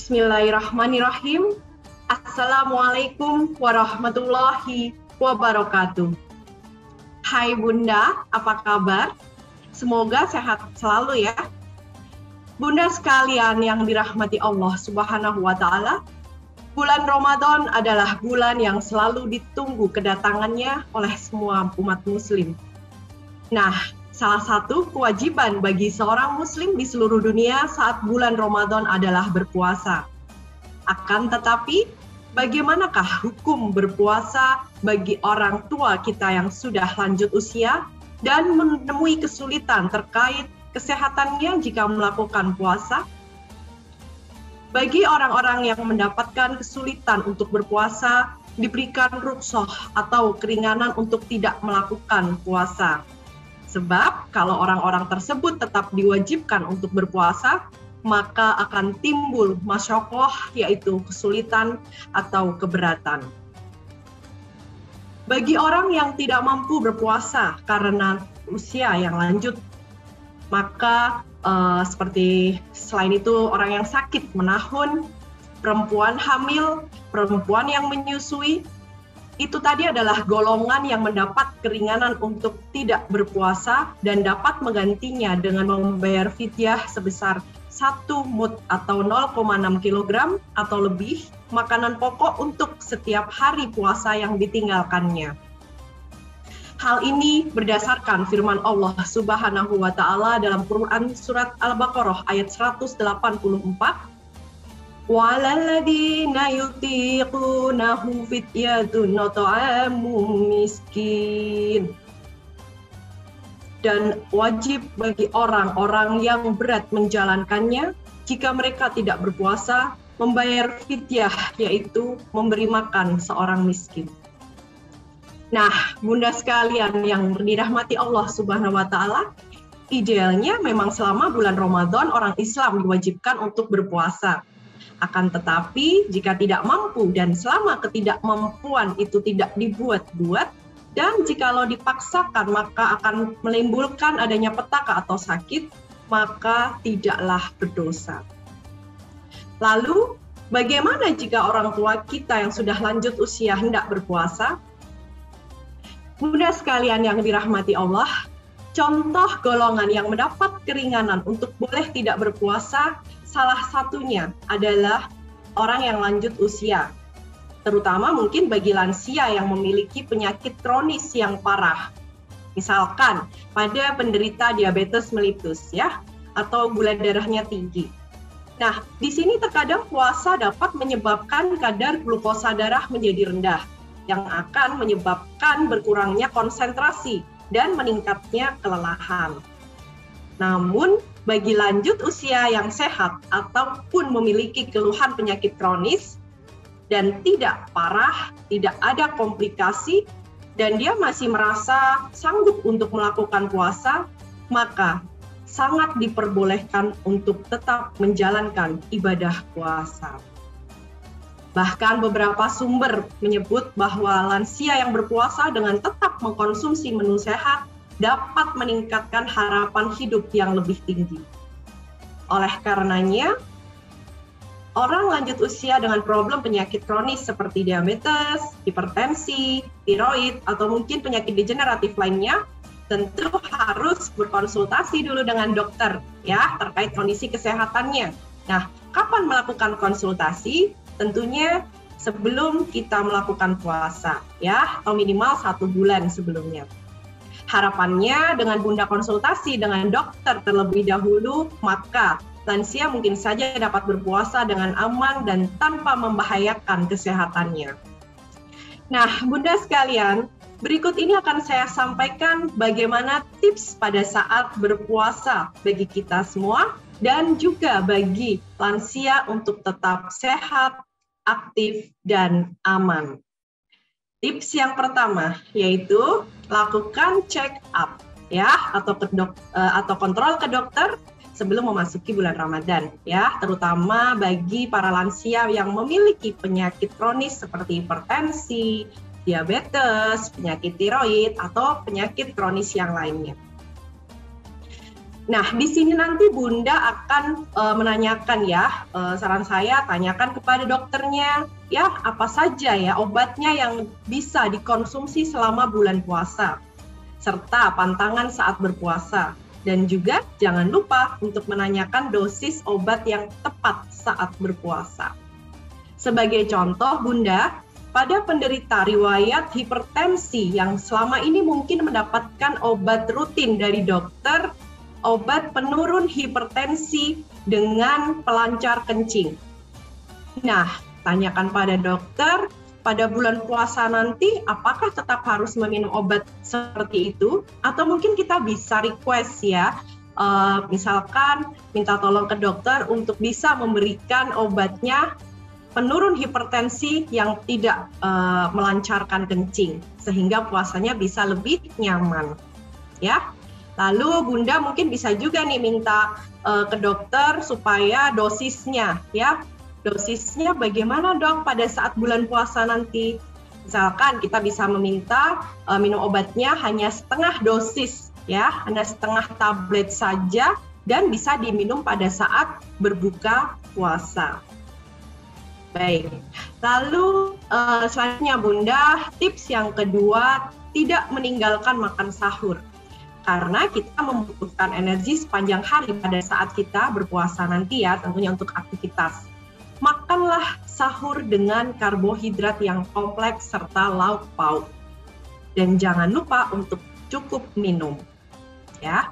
Bismillahirrahmanirrahim. Assalamualaikum warahmatullahi wabarakatuh. Hai Bunda, apa kabar? Semoga sehat selalu ya. Bunda sekalian yang dirahmati Allah Subhanahu wa Ta'ala, bulan Ramadan adalah bulan yang selalu ditunggu kedatangannya oleh semua umat Muslim. Nah, salah satu kewajiban bagi seorang Muslim di seluruh dunia saat bulan Ramadan adalah berpuasa. Akan tetapi, bagaimanakah hukum berpuasa bagi orang tua kita yang sudah lanjut usia dan menemui kesulitan terkait kesehatannya jika melakukan puasa? Bagi orang-orang yang mendapatkan kesulitan untuk berpuasa, diberikan rukhsah atau keringanan untuk tidak melakukan puasa. Sebab kalau orang-orang tersebut tetap diwajibkan untuk berpuasa, maka akan timbul masyaqqah, yaitu kesulitan atau keberatan. Bagi orang yang tidak mampu berpuasa karena usia yang lanjut, maka seperti selain itu orang yang sakit menahun, perempuan hamil, perempuan yang menyusui, itu tadi adalah golongan yang mendapat keringanan untuk tidak berpuasa dan dapat menggantinya dengan membayar fidyah sebesar 1 mud atau 0,6 kg atau lebih makanan pokok untuk setiap hari puasa yang ditinggalkannya. Hal ini berdasarkan firman Allah Subhanahu wa Ta'ala dalam Quran surat Al-Baqarah ayat 184. Walalladzina yutiqunahu fidyatun ta'amun miskin. Dan wajib bagi orang-orang yang berat menjalankannya jika mereka tidak berpuasa membayar fidyah, yaitu memberi makan seorang miskin. Nah, Bunda sekalian yang dirahmati Allah Subhanahu wa Ta'ala, idealnya memang selama bulan Ramadan orang Islam diwajibkan untuk berpuasa. Akan tetapi, jika tidak mampu dan selama ketidakmampuan itu tidak dibuat-buat, dan jikalau dipaksakan maka akan menimbulkan adanya petaka atau sakit, maka tidaklah berdosa. Lalu, bagaimana jika orang tua kita yang sudah lanjut usia hendak berpuasa? Bunda sekalian yang dirahmati Allah, contoh golongan yang mendapat keringanan untuk boleh tidak berpuasa, salah satunya adalah orang yang lanjut usia, terutama mungkin bagi lansia yang memiliki penyakit kronis yang parah. Misalkan pada penderita diabetes mellitus ya, atau gula darahnya tinggi. Nah, di sini terkadang puasa dapat menyebabkan kadar glukosa darah menjadi rendah, yang akan menyebabkan berkurangnya konsentrasi dan meningkatnya kelelahan. Namun, bagi lanjut usia yang sehat ataupun memiliki keluhan penyakit kronis dan tidak parah, tidak ada komplikasi, dan dia masih merasa sanggup untuk melakukan puasa, maka sangat diperbolehkan untuk tetap menjalankan ibadah puasa. Bahkan beberapa sumber menyebut bahwa lansia yang berpuasa dengan tetap mengkonsumsi menu sehat dapat meningkatkan harapan hidup yang lebih tinggi. Oleh karenanya, orang lanjut usia dengan problem penyakit kronis seperti diabetes, hipertensi, tiroid, atau mungkin penyakit degeneratif lainnya, tentu harus berkonsultasi dulu dengan dokter ya terkait kondisi kesehatannya. Nah, kapan melakukan konsultasi? Tentunya sebelum kita melakukan puasa ya, atau minimal 1 bulan sebelumnya. Harapannya dengan Bunda konsultasi dengan dokter terlebih dahulu, maka lansia mungkin saja dapat berpuasa dengan aman dan tanpa membahayakan kesehatannya. Nah, Bunda sekalian, berikut ini akan saya sampaikan bagaimana tips pada saat berpuasa bagi kita semua dan juga bagi lansia untuk tetap sehat, aktif, dan aman. Tips yang pertama yaitu lakukan check up ya atau kontrol ke dokter sebelum memasuki bulan Ramadan ya, terutama bagi para lansia yang memiliki penyakit kronis seperti hipertensi, diabetes, penyakit tiroid atau penyakit kronis yang lainnya. Nah, di sini nanti Bunda akan menanyakan ya, saran saya tanyakan kepada dokternya, ya apa saja ya obatnya yang bisa dikonsumsi selama bulan puasa, serta pantangan saat berpuasa. Dan juga jangan lupa untuk menanyakan dosis obat yang tepat saat berpuasa. Sebagai contoh, Bunda, pada penderita riwayat hipertensi yang selama ini mungkin mendapatkan obat rutin dari dokter, obat penurun hipertensi dengan pelancar kencing. Nah, tanyakan pada dokter, pada bulan puasa nanti apakah tetap harus meminum obat seperti itu? Atau mungkin kita bisa request ya, misalkan minta tolong ke dokter untuk bisa memberikan obatnya penurun hipertensi yang tidak melancarkan kencing, sehingga puasanya bisa lebih nyaman. Ya. Lalu Bunda mungkin bisa juga nih minta ke dokter supaya dosisnya ya. Dosisnya bagaimana dok pada saat bulan puasa nanti? Misalkan kita bisa meminta minum obatnya hanya setengah dosis ya, hanya setengah tablet saja dan bisa diminum pada saat berbuka puasa. Baik. Lalu selanjutnya Bunda, tips yang kedua, tidak meninggalkan makan sahur. Karena kita membutuhkan energi sepanjang hari pada saat kita berpuasa nanti ya, tentunya untuk aktivitas. Makanlah sahur dengan karbohidrat yang kompleks serta lauk pauk. Dan jangan lupa untuk cukup minum. Ya.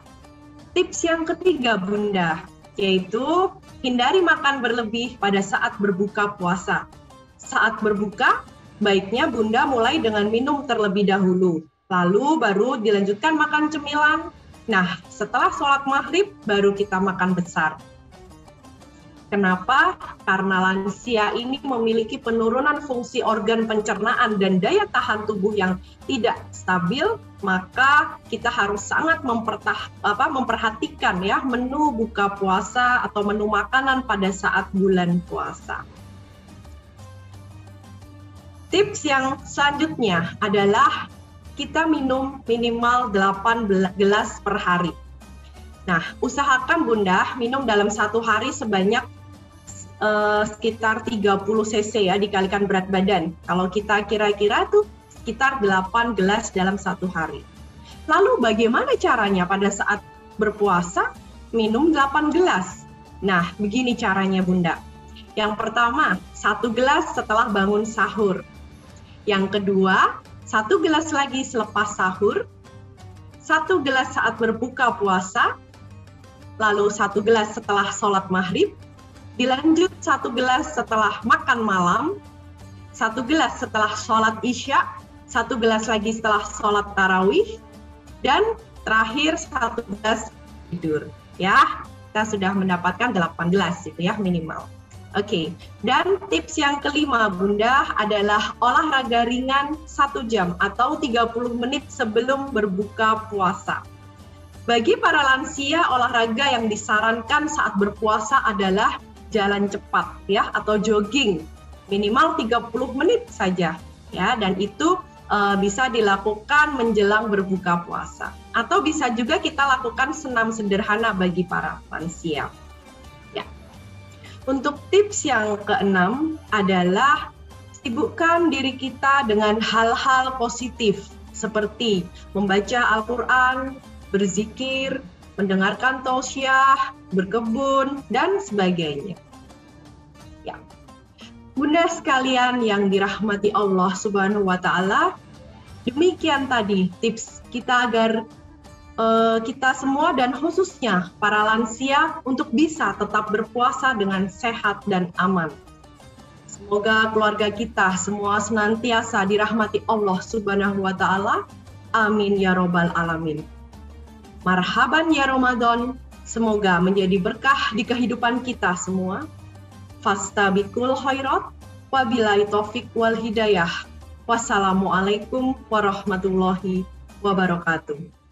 Tips yang ketiga Bunda, yaitu hindari makan berlebih pada saat berbuka puasa. Saat berbuka, baiknya Bunda mulai dengan minum terlebih dahulu. Lalu baru dilanjutkan makan cemilan. Nah, setelah sholat maghrib baru kita makan besar. Kenapa? Karena lansia ini memiliki penurunan fungsi organ pencernaan dan daya tahan tubuh yang tidak stabil, maka kita harus sangat memperhatikan ya menu buka puasa atau menu makanan pada saat bulan puasa. Tips yang selanjutnya adalah kita minum minimal 8 gelas per hari. Nah, usahakan Bunda minum dalam satu hari sebanyak sekitar 30 cc ya, dikalikan berat badan. Kalau kita kira-kira tuh sekitar 8 gelas dalam satu hari. Lalu bagaimana caranya pada saat berpuasa minum 8 gelas? Nah, begini caranya Bunda. Yang pertama, 1 gelas setelah bangun sahur. Yang kedua, 1 gelas lagi selepas sahur, 1 gelas saat berbuka puasa, lalu 1 gelas setelah sholat maghrib, dilanjut 1 gelas setelah makan malam, 1 gelas setelah sholat isya, 1 gelas lagi setelah sholat tarawih, dan terakhir 1 gelas tidur. Ya, kita sudah mendapatkan 8 gelas itu ya minimal. Oke, dan tips yang kelima Bunda adalah olahraga ringan 1 jam atau 30 menit sebelum berbuka puasa. Bagi para lansia, olahraga yang disarankan saat berpuasa adalah jalan cepat ya atau jogging minimal 30 menit saja ya, dan itu bisa dilakukan menjelang berbuka puasa. Atau bisa juga kita lakukan senam sederhana bagi para lansia. Untuk tips yang keenam adalah sibukkan diri kita dengan hal-hal positif seperti membaca Al-Quran, berzikir, mendengarkan tausiah, berkebun, dan sebagainya. Ya. Bunda sekalian yang dirahmati Allah Subhanahu wa Ta'ala, demikian tadi tips kita agar kita semua dan khususnya para lansia untuk bisa tetap berpuasa dengan sehat dan aman. Semoga keluarga kita semua senantiasa dirahmati Allah Subhanahu wa Ta'ala. Amin ya robbal alamin. Marhaban ya Ramadan, semoga menjadi berkah di kehidupan kita semua. Fastabiqul khairat, wabillahi taufik wal hidayah. Wassalamualaikum warahmatullahi wabarakatuh.